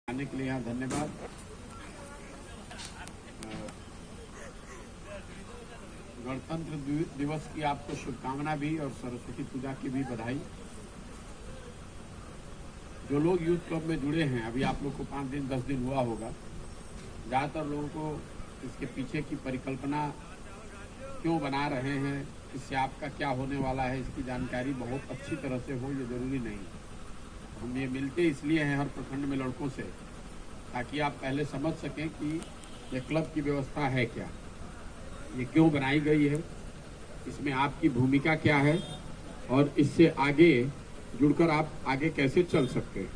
आने के लिए यहाँ धन्यवाद। गणतंत्र दिवस की आपको शुभकामना भी और सरस्वती पूजा की भी बधाई। जो लोग यूथ क्लब में जुड़े हैं, अभी आप लोग को 5 दिन 10 दिन हुआ होगा, ज़्यादातर लोगों को इसके पीछे की परिकल्पना क्यों बना रहे हैं, इससे आपका क्या होने वाला है, इसकी जानकारी बहुत अच्छी तरह से हो, ये ज़रूरी नहीं। हम ये मिलते इसलिए हैं हर प्रखंड में लड़कों से, ताकि आप पहले समझ सकें कि ये क्लब की व्यवस्था है क्या, ये क्यों बनाई गई है, इसमें आपकी भूमिका क्या है और इससे आगे जुड़कर आप आगे कैसे चल सकते हैं।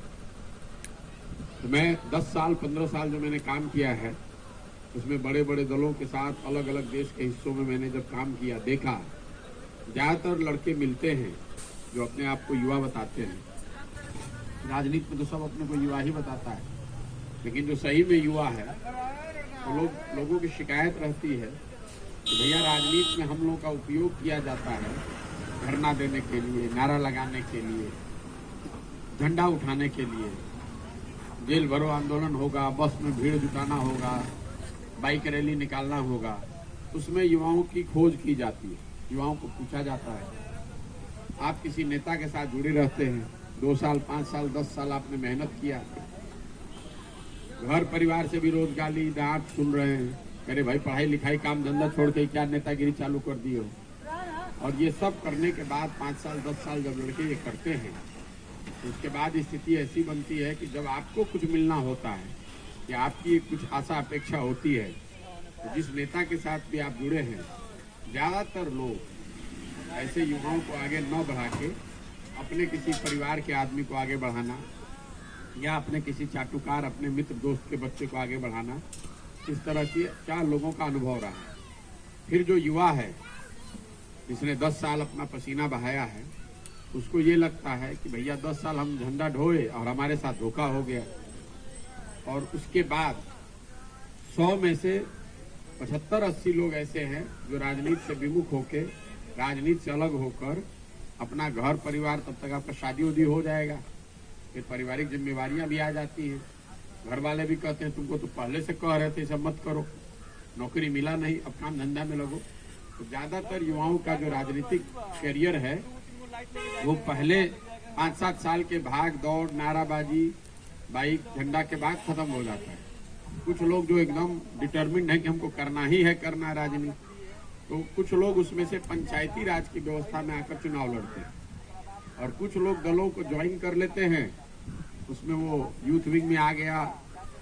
तो मैं 10 साल 15 साल जो मैंने काम किया है, उसमें बड़े बड़े दलों के साथ अलग अलग देश के हिस्सों में मैंने जब काम किया, देखा ज़्यादातर लड़के मिलते हैं जो अपने आप को युवा बताते हैं। राजनीति में तो सब अपने को युवा ही बताता है, लेकिन जो सही में युवा है तो लोगों की शिकायत रहती है कि भैया राजनीति में हम लोगों का उपयोग किया जाता है धरना देने के लिए, नारा लगाने के लिए, झंडा उठाने के लिए, जेल भरो आंदोलन होगा, बस में भीड़ जुटाना होगा, बाइक रैली निकालना होगा, उसमें युवाओं की खोज की जाती है, युवाओं को पूछा जाता है आप किसी नेता के साथ जुड़े रहते हैं, 2 साल 5 साल 10 साल आपने मेहनत किया, घर परिवार से भी रोज गाली डांट सुन रहे हैं, अरे भाई पढ़ाई लिखाई काम धंधा छोड़ के क्या नेतागिरी चालू कर दी हो। और ये सब करने के बाद 5 साल 10 साल जब लड़के ये करते हैं, तो उसके बाद स्थिति ऐसी बनती है कि जब आपको कुछ मिलना होता है या आपकी कुछ आशा अपेक्षा होती है, तो जिस नेता के साथ भी आप जुड़े हैं, ज़्यादातर लोग ऐसे युवाओं को आगे न बढ़ा के अपने किसी परिवार के आदमी को आगे बढ़ाना या अपने किसी चाटुकार अपने मित्र दोस्त के बच्चे को आगे बढ़ाना, इस तरह की क्या लोगों का अनुभव रहा है। फिर जो युवा है जिसने 10 साल अपना पसीना बहाया है, उसको ये लगता है कि भैया 10 साल हम झंडा ढोए और हमारे साथ धोखा हो गया, और उसके बाद 100 में से 75-80 लोग ऐसे हैं जो राजनीति से विमुख होकर, राजनीति से अलग होकर अपना घर परिवार, तब तक आपका शादी उदी हो जाएगा, फिर पारिवारिक जिम्मेवारियां भी आ जाती हैं, घर वाले भी कहते हैं तुमको तो पहले से कह रहे थे सब मत करो, नौकरी मिला नहीं, अब काम धंधा में लगो। तो ज़्यादातर युवाओं का जो राजनीतिक करियर है वो पहले 5-7 साल के भाग दौड़, नाराबाजी, बाइक झंडा के बाद खत्म हो जाता है। कुछ लोग जो एकदम डिटर्मिन्ड है कि हमको करना ही है, करना है राजनीति, तो कुछ लोग उसमें से पंचायती राज की व्यवस्था में आकर चुनाव लड़ते हैं, और कुछ लोग दलों को ज्वाइन कर लेते हैं, उसमें वो यूथ विंग में आ गया,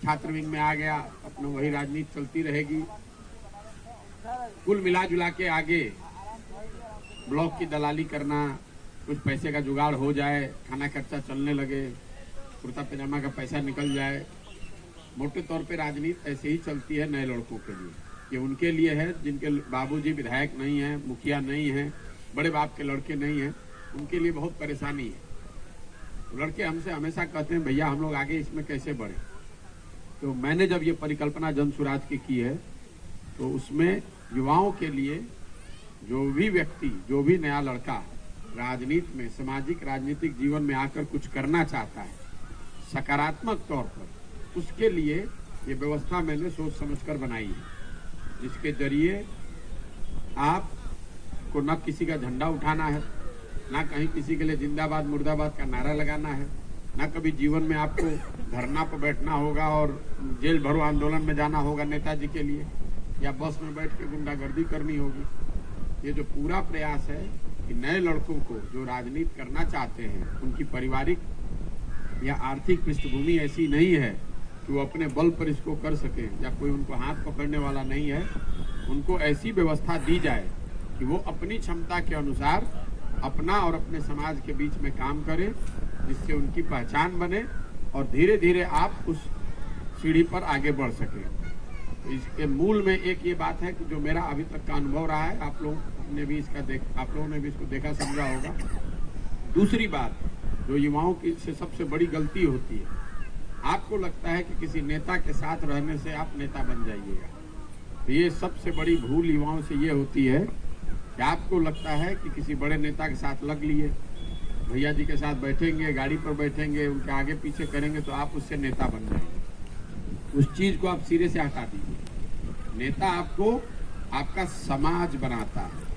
छात्र विंग में आ गया, अपना वही राजनीति चलती रहेगी। कुल मिला जुला के आगे ब्लॉक की दलाली करना, कुछ पैसे का जुगाड़ हो जाए, खाना खर्चा चलने लगे, कुर्ता पैजामा का पैसा निकल जाए। मोटे तौर पे राजनीति ऐसे ही चलती है नए लड़कों के लिए, ये उनके लिए है जिनके बाबूजी विधायक नहीं है, मुखिया नहीं है, बड़े बाप के लड़के नहीं हैं, उनके लिए बहुत परेशानी है। लड़के हमसे हमेशा कहते हैं भैया हम लोग आगे इसमें कैसे बढ़े। तो मैंने जब ये परिकल्पना जन सुराज की है, तो उसमें युवाओं के लिए जो भी व्यक्ति, जो भी नया लड़का राजनीति में, सामाजिक राजनीतिक जीवन में आकर कुछ करना चाहता है सकारात्मक तौर पर, उसके लिए ये व्यवस्था मैंने सोच समझकर बनाई है, जिसके जरिए आपको न किसी का झंडा उठाना है, ना कहीं किसी के लिए जिंदाबाद मुर्दाबाद का नारा लगाना है, ना कभी जीवन में आपको धरना पर बैठना होगा और जेल भरो आंदोलन में जाना होगा नेताजी के लिए, या बस में बैठ के गुंडागर्दी करनी होगी। ये जो पूरा प्रयास है कि नए लड़कों को जो राजनीति करना चाहते हैं, उनकी पारिवारिक या आर्थिक पृष्ठभूमि ऐसी नहीं है कि वो अपने बल पर इसको कर सकें, या कोई उनको हाथ पकड़ने वाला नहीं है, उनको ऐसी व्यवस्था दी जाए कि वो अपनी क्षमता के अनुसार अपना और अपने समाज के बीच में काम करें, जिससे उनकी पहचान बने और धीरे धीरे आप उस सीढ़ी पर आगे बढ़ सकें। तो इसके मूल में एक ये बात है कि जो मेरा अभी तक का अनुभव रहा है, आप लोगों ने भी इसको देखा समझा होगा। दूसरी बात जो युवाओं की से सबसे बड़ी गलती होती है, आपको लगता है कि किसी नेता के साथ रहने से आप नेता बन जाइएगा। तो ये सबसे बड़ी भूल युवाओं से ये होती है कि आपको लगता है कि किसी बड़े नेता के साथ लग लिए, भैया जी के साथ बैठेंगे, गाड़ी पर बैठेंगे, उनके आगे पीछे करेंगे तो आप उससे नेता बन जाएंगे। उस चीज को आप सिरे से हटा दीजिए। नेता आपको आपका समाज बनाता है,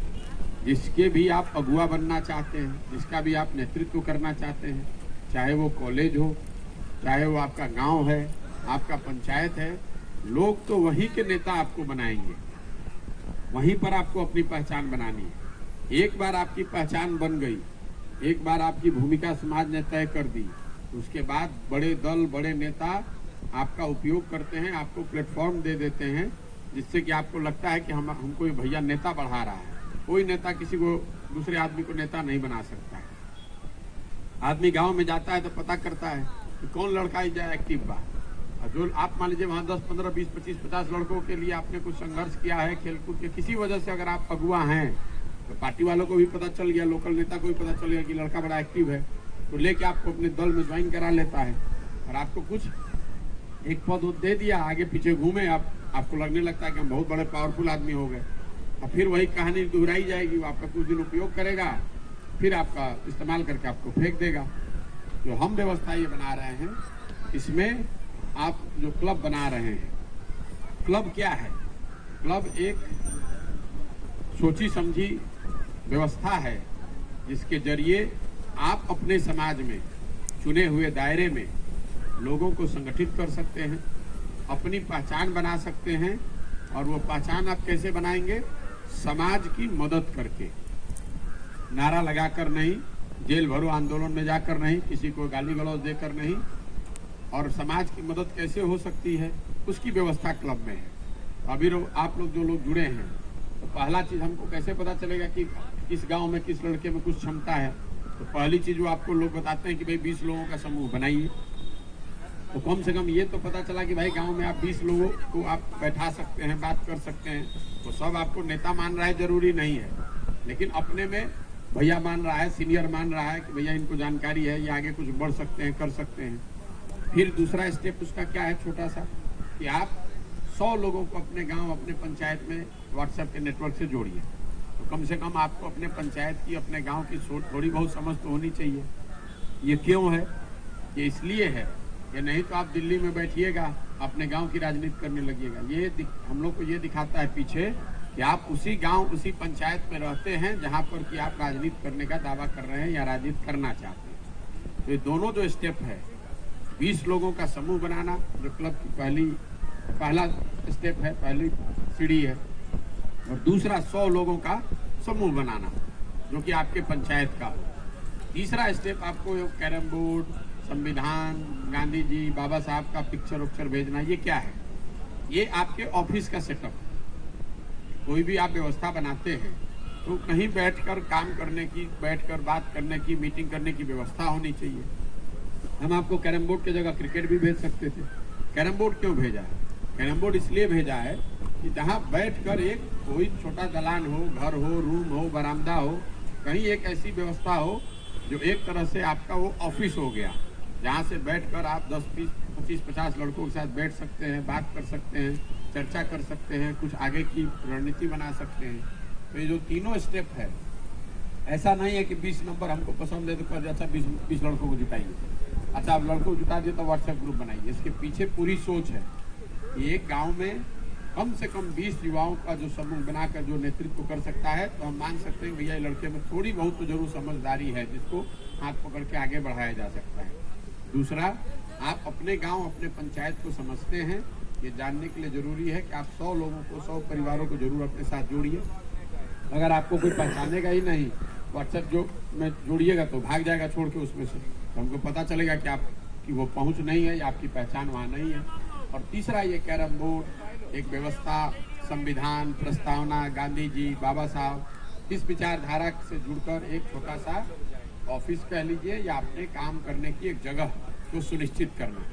जिसके भी आप अगुआ बनना चाहते हैं, जिसका भी आप नेतृत्व करना चाहते हैं, चाहे वो कॉलेज हो, चाहे वो आपका गांव है, आपका पंचायत है, लोग तो वहीं के नेता आपको बनाएंगे। वहीं पर आपको अपनी पहचान बनानी है। एक बार आपकी पहचान बन गई, एक बार आपकी भूमिका समाज ने तय कर दी, उसके बाद बड़े दल, बड़े नेता आपका उपयोग करते हैं, आपको प्लेटफॉर्म दे देते हैं, जिससे कि आपको लगता है कि हमको ये भैया नेता बढ़ा रहा है। कोई नेता किसी को, दूसरे आदमी को नेता नहीं बना सकता है। आदमी गांव में जाता है तो पता करता है कि कौन लड़का एक्टिव बा, और जो आप मान लीजिए वहाँ 10, 15, 20, 25, 50 लड़कों के लिए आपने कुछ संघर्ष किया है खेलकूद के किसी वजह से, अगर आप अगुआ हैं तो पार्टी वालों को भी पता चल गया, लोकल नेता को भी पता चल गया कि लड़का बड़ा एक्टिव है, तो लेके आपको अपने दल में ज्वाइन करा लेता है और आपको कुछ एक पद दे दिया, आगे पीछे घूमे, आपको लगने लगता है कि हम बहुत बड़े पावरफुल आदमी हो गए। और फिर वही कहानी दोहराई जाएगी, वो आपका कुछ दिन उपयोग करेगा, फिर आपका इस्तेमाल करके आपको फेंक देगा। जो हम व्यवस्था ये बना रहे हैं, इसमें आप जो क्लब बना रहे हैं, क्लब क्या है? क्लब एक सोची समझी व्यवस्था है, जिसके जरिए आप अपने समाज में चुने हुए दायरे में लोगों को संगठित कर सकते हैं, अपनी पहचान बना सकते हैं। और वो पहचान आप कैसे बनाएंगे? समाज की मदद करके, नारा लगाकर नहीं, जेल भरो आंदोलन में जाकर नहीं, किसी को गाली गलौज देकर नहीं। और समाज की मदद कैसे हो सकती है, उसकी व्यवस्था क्लब में है। अभी आप लोग जो लोग जुड़े हैं, तो पहला चीज हमको कैसे पता चलेगा कि किस गांव में किस लड़के में कुछ क्षमता है? तो पहली चीज वो आपको लोग बताते हैं कि भाई 20 लोगों का समूह बनाइए। तो कम से कम ये तो पता चला कि भाई गांव में आप 20 लोगों को आप बैठा सकते हैं, बात कर सकते हैं। तो सब आपको नेता मान रहा है जरूरी नहीं है, लेकिन अपने में भैया मान रहा है, सीनियर मान रहा है कि भैया इनको जानकारी है, ये आगे कुछ बढ़ सकते हैं, कर सकते हैं। फिर दूसरा स्टेप उसका क्या है, छोटा सा, कि आप 100 लोगों को अपने गांव, अपने पंचायत में व्हाट्सएप के नेटवर्क से जोड़िए। तो कम से कम आपको अपने पंचायत की, अपने गांव की थोड़ी बहुत समझ तो होनी चाहिए। ये क्यों है? ये इसलिए है कि नहीं तो आप दिल्ली में बैठिएगा, अपने गांव की राजनीति करने लगिएगा। ये हम लोग को ये दिखाता है पीछे कि आप उसी गांव, उसी पंचायत में रहते हैं जहां पर कि आप राजनीति करने का दावा कर रहे हैं या राजनीति करना चाहते हैं। तो ये दोनों जो स्टेप है, 20 लोगों का समूह बनाना जो क्लब की पहला स्टेप है, पहली सीढ़ी है, और दूसरा 100 लोगों का समूह बनाना जो कि आपके पंचायत का हो। तीसरा स्टेप आपको कैरम बोर्ड, संविधान, गांधी जी, बाबा साहब का पिक्चर उक्चर भेजना। ये क्या है? ये आपके ऑफिस का सेटअप। कोई भी आप व्यवस्था बनाते हैं तो कहीं बैठकर काम करने की, बैठकर बात करने की, मीटिंग करने की व्यवस्था होनी चाहिए। हम आपको कैरम बोर्ड की जगह क्रिकेट भी भेज सकते थे। कैरम बोर्ड क्यों भेजा है? कैरम बोर्ड इसलिए भेजा है कि जहाँ बैठकर एक कोई छोटा दलान हो, घर हो, रूम हो, बरामदा हो, कहीं एक ऐसी व्यवस्था हो जो एक तरह से आपका वो ऑफिस हो गया, जहाँ से बैठकर आप 10, 20, 25, 50 लड़कों के साथ बैठ सकते हैं, बात कर सकते हैं, चर्चा कर सकते हैं, कुछ आगे की रणनीति बना सकते हैं। तो ये जो तीनों स्टेप है, ऐसा नहीं है कि 20 नंबर हमको पसंद है तो कर अच्छा 20 लड़कों को जुटाइए, अच्छा आप लड़कों को जुटा दिए तो व्हाट्सएप ग्रुप बनाइए। इसके पीछे पूरी सोच है कि एक गाँव में कम से कम 20 युवाओं का जो समूह बनाकर जो नेतृत्व कर सकता है, तो हम मान सकते हैं भैया लड़के में थोड़ी बहुत तो जरूर समझदारी है, जिसको हाथ पकड़ के आगे बढ़ाया जा सकता है। दूसरा, आप अपने गांव, अपने पंचायत को समझते हैं, ये जानने के लिए जरूरी है कि आप 100 लोगों को, 100 परिवारों को जरूर अपने साथ जोड़िए। अगर आपको कोई पहचानेगा ही नहीं, व्हाट्सएप जो में जोड़िएगा तो भाग जाएगा छोड़ के उसमें से, तो हमको पता चलेगा कि आपकी वो पहुंच नहीं है या आपकी पहचान वहाँ नहीं है। और तीसरा, ये कैरम बोर्ड एक व्यवस्था, संविधान, प्रस्तावना, गांधी जी, बाबा साहब, इस विचारधारा से जुड़कर एक छोटा सा ऑफिस कह लीजिए या अपने काम करने की एक जगह को सुनिश्चित करना।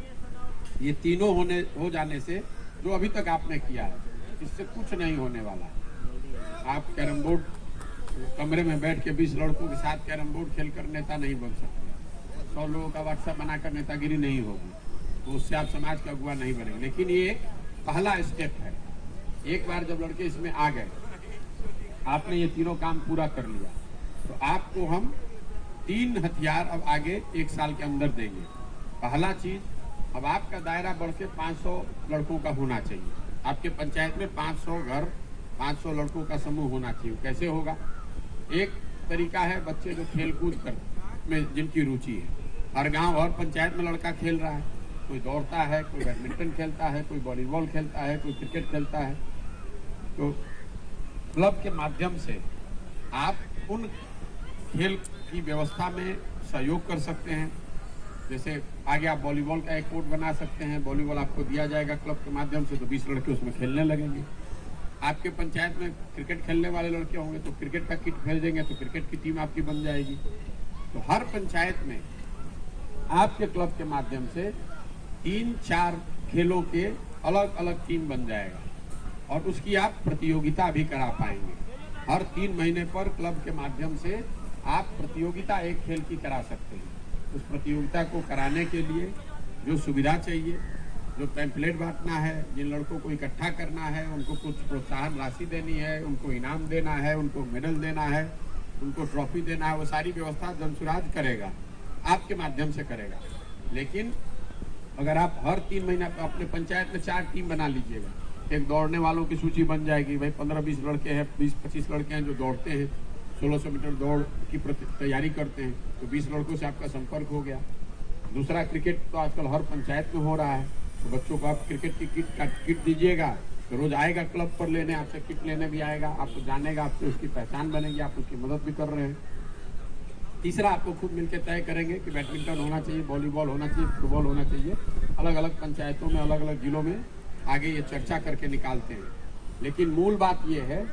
ये तीनों हो जाने से जो अभी तक आपने किया है, इससे कुछ नहीं होने वाला। आप कैरम बोर्ड कमरे में बैठ के 20 लड़कों के साथ कैरम बोर्ड खेलकर नेता नहीं बन सकते। 100 लोगों का व्हाट्सएप बनाकर नेतागिरी नहीं होगी, तो उससे आप समाज का अगुवा नहीं बनेंगे। लेकिन ये एक पहला स्टेप है। एक बार जब लड़के इसमें आ गए, आपने ये तीनों काम पूरा कर लिया, तो आपको हम 3 हथियार अब आगे 1 साल के अंदर देंगे। पहला चीज, अब आपका दायरा बढ़ के 500 लड़कों का होना चाहिए। आपके पंचायत में 500 घर, 500 लड़कों का समूह होना चाहिए। कैसे होगा? एक तरीका है, बच्चे जो खेल कूद कर में जिनकी रुचि है, हर गांव हर पंचायत में लड़का खेल रहा है। कोई दौड़ता है, कोई बैडमिंटन खेलता है, कोई वॉलीबॉल खेलता है, कोई क्रिकेट खेलता है। तो क्लब के माध्यम से आप उन खेल की व्यवस्था में सहयोग कर सकते हैं। जैसे आगे आप वॉलीबॉल का एक कोर्ट बना सकते हैं, वॉलीबॉल आपको दिया जाएगा क्लब के माध्यम से, तो 20 लड़के उसमें खेलने लगेंगे। आपके पंचायत में क्रिकेट खेलने वाले लड़के होंगे तो क्रिकेट का किट भेज देंगे, तो क्रिकेट की टीम आपकी बन जाएगी। तो हर पंचायत में आपके क्लब के माध्यम से 3-4 खेलों के अलग अलग टीम बन जाएगा और उसकी आप प्रतियोगिता भी करा पाएंगे। हर 3 महीने पर क्लब के माध्यम से आप प्रतियोगिता एक खेल की करा सकते हैं। उस प्रतियोगिता को कराने के लिए जो सुविधा चाहिए, जो पैम्पलेट बांटना है, जिन लड़कों को इकट्ठा करना है, उनको कुछ प्रोत्साहन राशि देनी है, उनको इनाम देना है, उनको मेडल देना है, उनको ट्रॉफी देना है, वो सारी व्यवस्था जनसुराज करेगा, आपके माध्यम से करेगा। लेकिन अगर आप हर 3 महीना अपने पंचायत में 4 टीम बना लीजिएगा, एक दौड़ने वालों की सूची बन जाएगी। भाई 15-20 लड़के हैं, 20-25 लड़के हैं जो दौड़ते हैं, 1600 मीटर दौड़ की तैयारी करते हैं, तो 20 लड़कों से आपका संपर्क हो गया। दूसरा, क्रिकेट तो आजकल हर पंचायत में हो रहा है, तो बच्चों को आप क्रिकेट की किट दीजिएगा, तो रोज आएगा क्लब पर लेने, आपसे किट लेने भी आएगा, आपको जानेगा, आपसे उसकी पहचान बनेगी, आप उसकी मदद भी कर रहे हैं। तीसरा, आपको खुद मिलकर तय करेंगे कि बैडमिंटन होना चाहिए, वॉलीबॉल होना चाहिए, फुटबॉल होना चाहिए। अलग अलग पंचायतों में, अलग अलग जिलों में आगे ये चर्चा करके निकालते हैं। लेकिन मूल बात ये है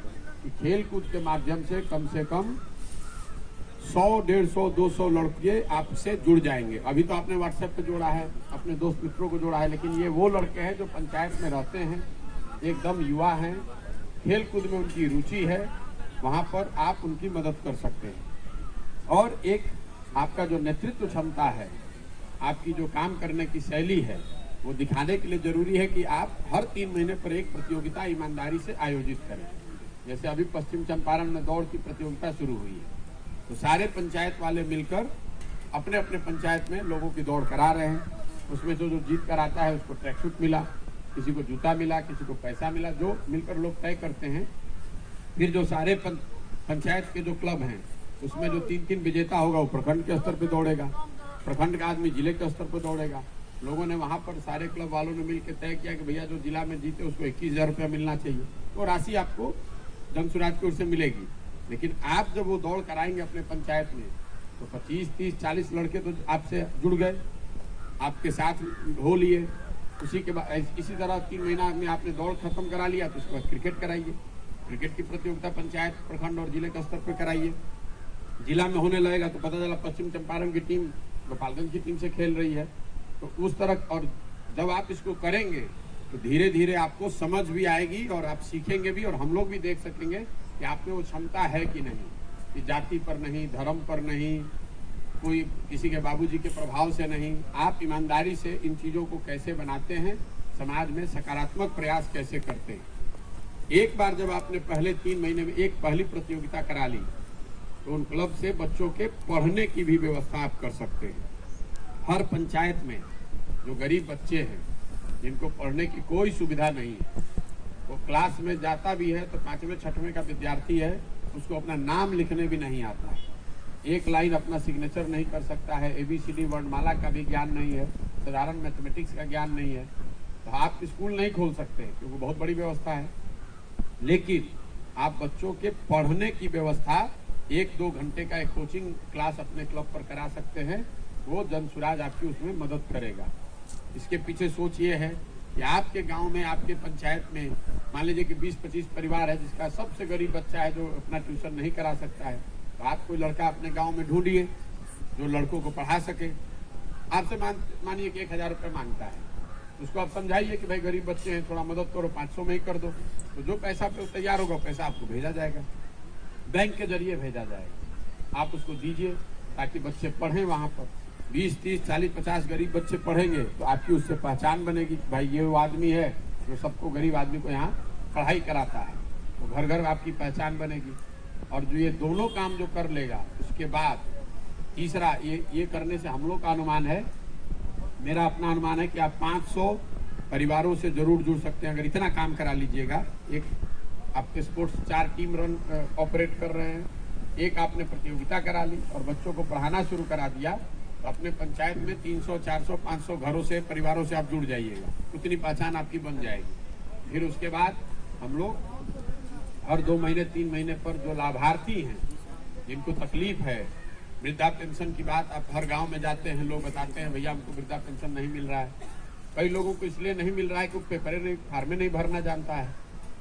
कि खेल कूद के माध्यम से कम 100, 150, 200 लड़के आपसे जुड़ जाएंगे। अभी तो आपने व्हाट्सएप पे जोड़ा है, अपने दोस्त मित्रों को जोड़ा है, लेकिन ये वो लड़के हैं जो पंचायत में रहते हैं, एकदम युवा हैं, खेल कूद में उनकी रुचि है, वहाँ पर आप उनकी मदद कर सकते हैं। और एक आपका जो नेतृत्व क्षमता है, आपकी जो काम करने की शैली है, वो दिखाने के लिए जरूरी है कि आप हर 3 महीने पर एक प्रतियोगिता ईमानदारी से आयोजित करें। जैसे अभी पश्चिम चंपारण में दौड़ की प्रतियोगिता शुरू हुई है, तो सारे पंचायत वाले मिलकर अपने अपने पंचायत में लोगों की दौड़ करा रहे हैं। उसमें जो जीत कर आता है उसको ट्रैक सूट मिला, किसी को जूता मिला, किसी को पैसा मिला, जो मिलकर लोग तय करते हैं। फिर जो सारे पंचायत के जो क्लब हैं, उसमें जो 3-3 विजेता होगा वो प्रखंड के स्तर पर दौड़ेगा, प्रखंड का आदमी जिले के स्तर पर दौड़ेगा। लोगों ने वहाँ पर सारे क्लब वालों ने मिलकर तय किया कि भैया जो जिला में जीते उसको 21,000 रुपया मिलना चाहिए। तो राशि आपको जनसुराज की ओर से मिलेगी। लेकिन आप जब वो दौड़ कराएंगे अपने पंचायत में, तो 25, 30, 40 लड़के तो आपसे जुड़ गए, आपके साथ हो लिए। उसी के बाद इसी तरह 3 महीना में आपने दौड़ खत्म करा लिया, तो उसके बाद क्रिकेट कराइए। क्रिकेट की प्रतियोगिता पंचायत, प्रखंड और जिले के स्तर पर कराइए। जिला में होने लगेगा तो पता चला पश्चिम चंपारण की टीम गोपालगंज की टीम से खेल रही है, तो उस तरह। और जब आप इसको करेंगे तो धीरे धीरे आपको समझ भी आएगी और आप सीखेंगे भी, और हम लोग भी देख सकेंगे कि आप में वो क्षमता है कि नहीं, कि जाति पर नहीं, धर्म पर नहीं, कोई किसी के बाबूजी के प्रभाव से नहीं, आप ईमानदारी से इन चीज़ों को कैसे बनाते हैं, समाज में सकारात्मक प्रयास कैसे करते हैं। एक बार जब आपने पहले 3 महीने में एक पहली प्रतियोगिता करा ली, तो उन क्लब से बच्चों के पढ़ने की भी व्यवस्था आप कर सकते हैं। हर पंचायत में जो गरीब बच्चे हैं, जिनको पढ़ने की कोई सुविधा नहीं है, वो क्लास में जाता भी है तो 5वें 6वें का विद्यार्थी है, उसको अपना नाम लिखने भी नहीं आता है, एक लाइन अपना सिग्नेचर नहीं कर सकता है, ABCD वर्णमाला का भी ज्ञान नहीं है, साधारण मैथमेटिक्स का ज्ञान नहीं है, तो आप स्कूल नहीं खोल सकते क्योंकि बहुत बड़ी व्यवस्था है। लेकिन आप बच्चों के पढ़ने की व्यवस्था 1-2 घंटे का एक कोचिंग क्लास अपने क्लब पर करा सकते हैं। वो जनसुराज आपकी उसमें मदद करेगा। इसके पीछे सोच ये है कि आपके गांव में, आपके पंचायत में मान लीजिए कि 20-25 परिवार है जिसका सबसे गरीब बच्चा है जो अपना ट्यूशन नहीं करा सकता है, तो आप कोई लड़का अपने गांव में ढूंढिए जो लड़कों को पढ़ा सके। आपसे मानिए कि 1,000 रुपये मांगता है, उसको आप समझाइए कि भाई गरीब बच्चे हैं, थोड़ा मदद करो, 500 में ही कर दो, तो जो पैसा पे तैयार होगा पैसा आपको भेजा जाएगा, बैंक के जरिए भेजा जाएगा। आप उसको दीजिए ताकि बच्चे पढ़ें वहाँ पर। 20, 30, 40, 50 गरीब बच्चे पढ़ेंगे तो आपकी उससे पहचान बनेगी कि भाई ये वो आदमी है जो सबको, गरीब आदमी को यहाँ पढ़ाई कराता है, तो घर घर आपकी पहचान बनेगी। और जो ये दोनों काम जो कर लेगा, उसके बाद तीसरा ये करने से हम लोग का अनुमान है मेरा अपना अनुमान है कि आप 500 परिवारों से जरूर जुड़ सकते हैं अगर इतना काम करा लीजिएगा। एक आपके स्पोर्ट्स 4 टीम रन ऑपरेट कर रहे हैं, एक आपने प्रतियोगिता करा ली और बच्चों को पढ़ाना शुरू करा दिया, तो अपने पंचायत में 300, 400, 500 घरों से परिवारों से आप जुड़ जाइएगा, उतनी पहचान आपकी बन जाएगी। फिर उसके बाद हम लोग हर 2 महीने 3 महीने पर जो लाभार्थी हैं जिनको तकलीफ है, वृद्धा पेंशन की बात, आप हर गांव में जाते हैं, लोग बताते हैं भैया हमको वृद्धा पेंशन नहीं मिल रहा है। कई लोगों को इसलिए नहीं मिल रहा है कि पेपर नहीं, फार्मे नहीं भरना जानता है,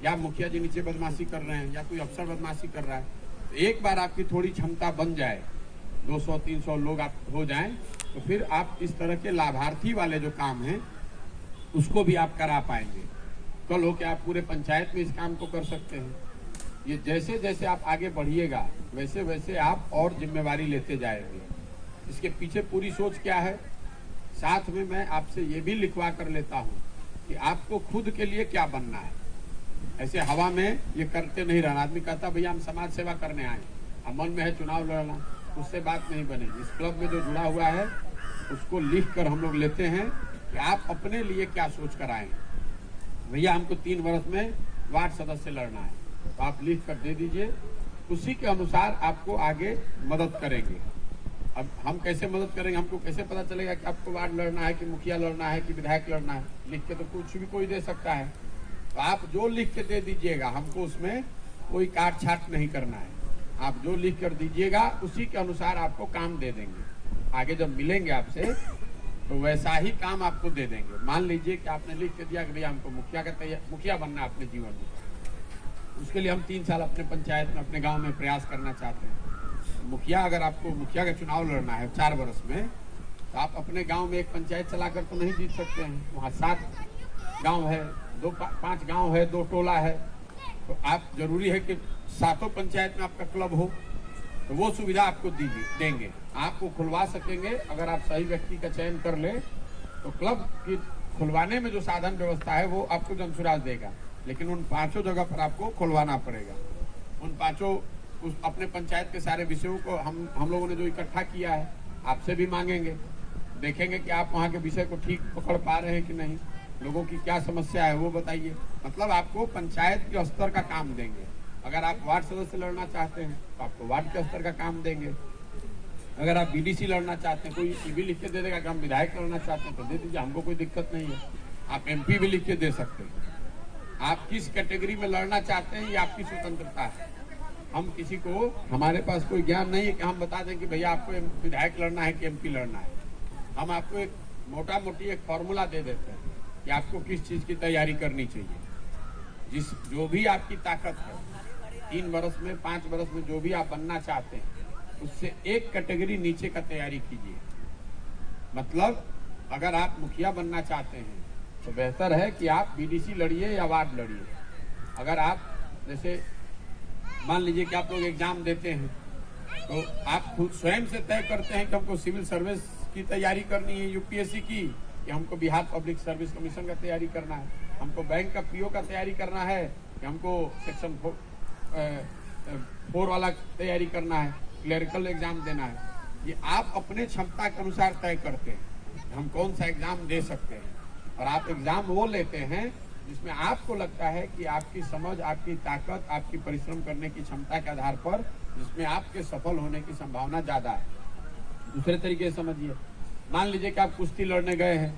या मुखिया जी नीचे बदमाशी कर रहे हैं, या कोई अफसर बदमाशी कर रहा है। तो एक बार आपकी थोड़ी क्षमता बन जाए, 200-300 लोग आप हो जाएं, तो फिर आप इस तरह के लाभार्थी वाले जो काम हैं उसको भी आप करा पाएंगे। कल हो के आप पूरे पंचायत में इस काम को कर सकते हैं। ये जैसे जैसे आप आगे बढ़िएगा वैसे वैसे आप और जिम्मेवारी लेते जाएंगे। इसके पीछे पूरी सोच क्या है, साथ में मैं आपसे ये भी लिखवा कर लेता हूँ कि आपको खुद के लिए क्या बनना है। ऐसे हवा में ये करते नहीं रहना। आदमी कहता भैया हम समाज सेवा करने आए, अब मन में है चुनाव लड़ना, उससे बात नहीं बनेगी। इस क्लब में जो जुड़ा हुआ है उसको लिख कर हम लोग लेते हैं कि आप अपने लिए क्या सोच कर आए। भैया हमको 3 वर्ष में वार्ड सदस्य लड़ना है, तो आप लिख कर दे दीजिए, उसी के अनुसार आपको आगे मदद करेंगे। अब हम कैसे मदद करेंगे, हमको कैसे पता चलेगा कि आपको वार्ड लड़ना है कि मुखिया लड़ना है कि विधायक लड़ना है। लिख के तो कुछ भी कोई दे सकता है, तो आप जो लिख के दे दीजिएगा, हमको उसमें कोई काट छाट नहीं करना है। आप जो लिख कर दीजिएगा उसी के अनुसार आपको काम दे देंगे। आगे जब मिलेंगे आपसे तो वैसा ही काम आपको दे देंगे। मान लीजिए कि आपने लिख के दिया कि भैया हमको मुखिया बनना है अपने जीवन में, उसके लिए हम 3 साल अपने पंचायत में अपने गाँव में प्रयास करना चाहते हैं। मुखिया, अगर आपको मुखिया का चुनाव लड़ना है 4 वर्ष में, तो आप अपने गांव में एक पंचायत चलाकर तो नहीं जीत सकते हैं। वहाँ 7 गांव है, 5 गांव है, 2 टोला है, तो आप जरूरी है कि 7 पंचायत में आपका क्लब हो, तो वो सुविधा आपको देंगे। आपको खुलवा सकेंगे अगर आप सही व्यक्ति का चयन कर ले, तो क्लब की खुलवाने में जो साधन व्यवस्था है वो आपको जनसुराज देगा, लेकिन उन 5 जगह पर आपको खुलवाना पड़ेगा। उन 5 अपने पंचायत के सारे विषयों को हम लोगों ने जो इकट्ठा किया है आपसे भी मांगेंगे, देखेंगे कि आप वहाँ के विषय को ठीक पकड़ पा रहे हैं कि नहीं, लोगों की क्या समस्या है वो बताइए। मतलब आपको पंचायत के स्तर का काम देंगे। अगर आप वार्ड सदस्य लड़ना चाहते हैं तो आपको वार्ड के स्तर का काम देंगे। अगर आप बीडीसी लड़ना चाहते हैं, कोई भी लिख के दे देगा कि हम विधायक लड़ना चाहते हैं तो दे दीजिए, हमको कोई दिक्कत नहीं है। आप एमपी भी लिख के दे सकते हैं। आप किस कैटेगरी में लड़ना चाहते हैं ये आपकी स्वतंत्रता है। हम किसी को, हमारे पास कोई ज्ञान नहीं है कि हम बता दें कि भैया आपको विधायक लड़ना है कि एमपी लड़ना है। हम आपको एक मोटी एक फॉर्मूला दे देते हैं कि आपको किस चीज़ की तैयारी करनी चाहिए। जो भी आपकी ताकत है, 3 वर्ष में 5 वर्ष में जो भी आप बनना चाहते हैं उससे एक कैटेगरी नीचे का तैयारी कीजिए। मतलब अगर आप मुखिया बनना चाहते हैं तो बेहतर है कि आप बीडीसी लड़िए या वार्ड लड़िए। अगर आप जैसे मान लीजिए कि आप लोग एग्जाम देते हैं तो आप खुद स्वयं से तय करते हैं कि हमको सिविल सर्विस की तैयारी करनी है यूपीएससी की, कि हमको बिहार पब्लिक सर्विस कमीशन का तैयारी करना है, हमको बैंक का पीओ का तैयारी करना है, कि हमको सेक्शन 4 वाला तैयारी करना है, क्लरिकल एग्जाम देना है। ये आप अपने क्षमता के अनुसार तय करते हैं हम कौन सा एग्जाम दे सकते हैं। और आप एग्जाम वो लेते हैं जिसमें आपको लगता है कि आपकी समझ, आपकी ताकत, आपकी परिश्रम करने की क्षमता के आधार पर जिसमें आपके सफल होने की संभावना ज्यादा है। दूसरे तरीके से समझिए, मान लीजिए कि आप कुश्ती लड़ने गए हैं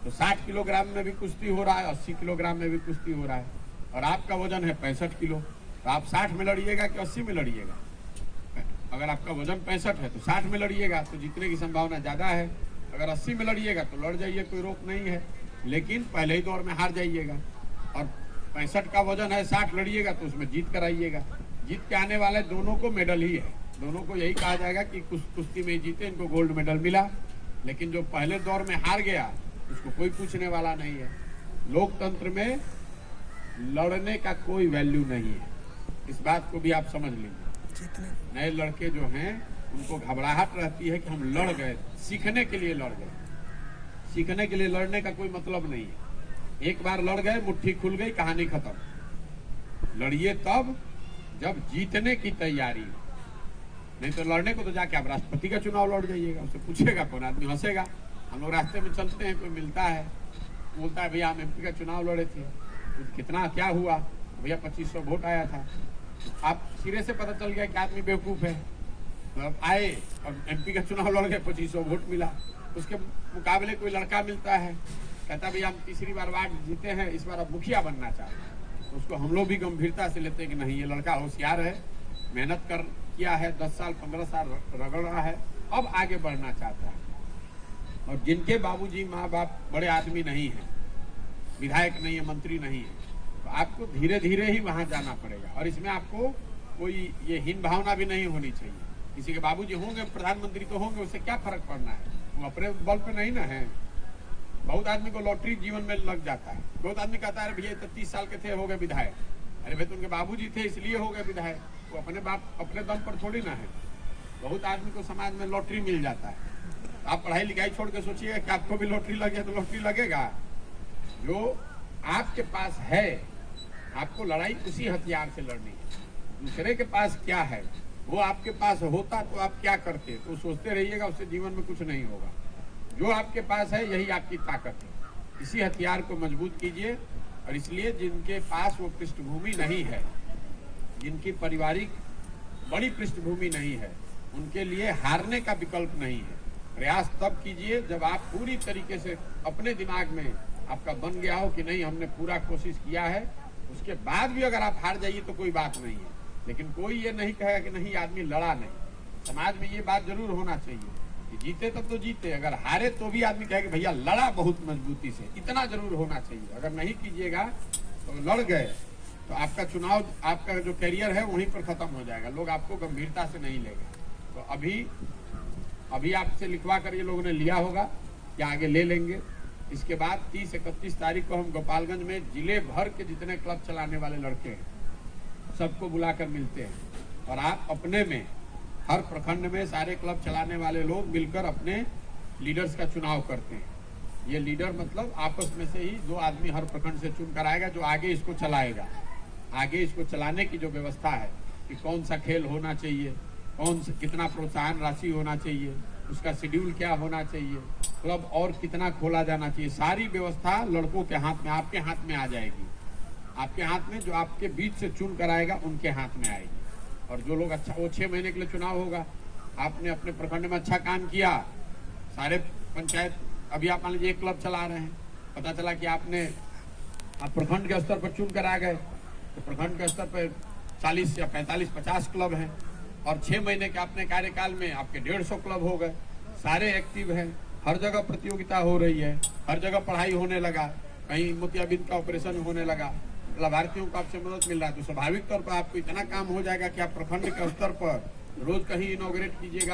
तो 60 किलोग्राम में भी कुश्ती हो रहा है, 80 किलोग्राम में भी कुश्ती हो रहा है, और आपका वजन है 65 किलो, तो आप 60 में लड़िएगा कि 80 में लड़िएगा? अगर आपका वजन 65 है तो 60 में लड़िएगा तो जीतने की संभावना ज्यादा है। अगर 80 में लड़िएगा तो लड़ जाइए, कोई रोक नहीं है, लेकिन पहले ही दौर में हार जाइएगा। और 65 का वजन है, 60 लड़िएगा तो उसमें जीत कर आइएगा। जीत के आने वाले दोनों को मेडल ही है, दोनों को यही कहा जाएगा कि कुश्ती में जीते, इनको गोल्ड मेडल मिला। लेकिन जो पहले दौर में हार गया उसको कोई पूछने वाला नहीं है। लोकतंत्र में लड़ने का कोई वैल्यू नहीं है, इस बात को भी आप समझ लीजिए। नए लड़के जो हैं उनको घबराहट रहती है कि हम लड़ गए, सीखने के लिए लड़ गए। सीखने के लिए लड़ने का कोई मतलब नहीं है। एक बार लड़ गए, मुट्ठी खुल गई, कहानी खत्म। लड़िए तब जब जीतने की तैयारी, नहीं तो लड़ने को तो जाके आप राष्ट्रपति का चुनाव लड़ जाइएगा, उससे पूछेगा कौन, आदमी हंसेगा। हम लोग रास्ते में चलते हैं, कोई मिलता है, बोलता है भैया हम एमपी का चुनाव लड़े थे, तो कितना क्या हुआ, भैया 2500 वोट आया था। आप सिरे से पता चल गया कि आदमी बेवकूफ़ है। तो आए और एमपी का चुनाव लड़ गए, 2500 वोट मिला। उसके मुकाबले कोई लड़का मिलता है, कहता भैया हम तीसरी बार वार्ड जीते हैं, इस बार अब मुखिया बनना चाहते हैं। तो उसको हम लोग भी गंभीरता से लेते हैं कि नहीं, ये लड़का होशियार है, मेहनत कर किया है, 10 साल 15 साल रगड़ रहा है, अब आगे बढ़ना चाहता है। और जिनके बाबूजी माँ बाप बड़े आदमी नहीं हैं, विधायक नहीं है, मंत्री नहीं है, तो आपको धीरे धीरे ही वहां जाना पड़ेगा। और इसमें आपको कोई ये हीन भावना भी नहीं होनी चाहिए। किसी के बाबूजी होंगे प्रधानमंत्री तो होंगे, उससे क्या फर्क पड़ना है, वो अपने बल पे नहीं ना है। बहुत आदमी को लॉटरी जीवन में लग जाता है। बहुत आदमी कहता है भैया 30 साल के थे हो गए विधायक। अरे भाई तो उनके बाबूजी थे इसलिए हो गए विधायक, वो अपने बाप अपने दम पर थोड़ी ना है। बहुत आदमी को समाज में लॉटरी मिल जाता है। आप पढ़ाई लिखाई छोड़ के सोचिएगा कि आपको भी लॉटरी लगे तो लॉटरी लगेगा। जो आपके पास है, आपको लड़ाई उसी हथियार से लड़नी है। दूसरे के पास क्या है, वो आपके पास होता तो आप क्या करते, तो सोचते रहिएगा, उससे जीवन में कुछ नहीं होगा। जो आपके पास है यही आपकी ताकत है। इसी हथियार को मजबूत कीजिए। और इसलिए जिनके पास वो पृष्ठभूमि नहीं है, जिनकी पारिवारिक बड़ी पृष्ठभूमि नहीं है, उनके लिए हारने का विकल्प नहीं है। प्रयास तब कीजिए जब आप पूरी तरीके से अपने दिमाग में आपका बन गया हो कि नहीं हमने पूरा कोशिश किया है। उसके बाद भी अगर आप हार जाइए तो कोई बात नहीं है, लेकिन कोई ये नहीं कहेगा कि नहीं आदमी लड़ा नहीं। समाज में ये बात जरूर होना चाहिए कि जीते तब तो जीते, अगर हारे तो भी आदमी कहे कि भैया लड़ा बहुत मजबूती से, इतना जरूर होना चाहिए। अगर नहीं कीजिएगा तो लड़ गए तो आपका चुनाव, आपका जो करियर है वहीं पर खत्म हो जाएगा, लोग आपको गंभीरता से नहीं लेगा। तो अभी आपसे लिखवा कर ये लोगों ने लिया होगा कि आगे ले लेंगे। इसके बाद 30-31 तारीख को हम गोपालगंज में जिले भर के जितने क्लब चलाने वाले लड़के हैं सबको बुलाकर मिलते हैं। और आप अपने में हर प्रखंड में सारे क्लब चलाने वाले लोग मिलकर अपने लीडर्स का चुनाव करते हैं। ये लीडर मतलब आपस में से ही 2 आदमी हर प्रखंड से चुन कर आएगा जो आगे इसको चलाएगा। आगे इसको चलाने की जो व्यवस्था है कि कौन सा खेल होना चाहिए, कौन सा कितना प्रोत्साहन राशि होना चाहिए, उसका शेड्यूल क्या होना चाहिए, क्लब और कितना खोला जाना चाहिए, सारी व्यवस्था लड़कों के हाथ में, आपके हाथ में आ जाएगी। आपके हाथ में, जो आपके बीच से चुन कर आएगा उनके हाथ में आएगी। और जो लोग अच्छा, वो 6 महीने के लिए चुनाव होगा, आपने अपने प्रखंड में अच्छा काम किया, सारे पंचायत, अभी आप मान लीजिए एक क्लब चला रहे हैं, पता चला कि आप प्रखंड के स्तर पर चुन कर आ गए, तो प्रखंड के स्तर पर 40 या 45-50 क्लब हैं और 6 महीने के अपने कार्यकाल में आपके 150 क्लब हो गए, सारे एक्टिव हैं, हर जगह प्रतियोगिता हो रही है, हर जगह पढ़ाई होने लगा, कहीं मोतियाबिंद का ऑपरेशन होने लगा, लाभार्थियों को आपसे मदद मिल रहा है। तो स्वाभाविक तौर पर आपको इतना काम हो जाएगा कि आप प्रखंड के स्तर पर रोज कहीं इनॉग्रेट कीजिएगा।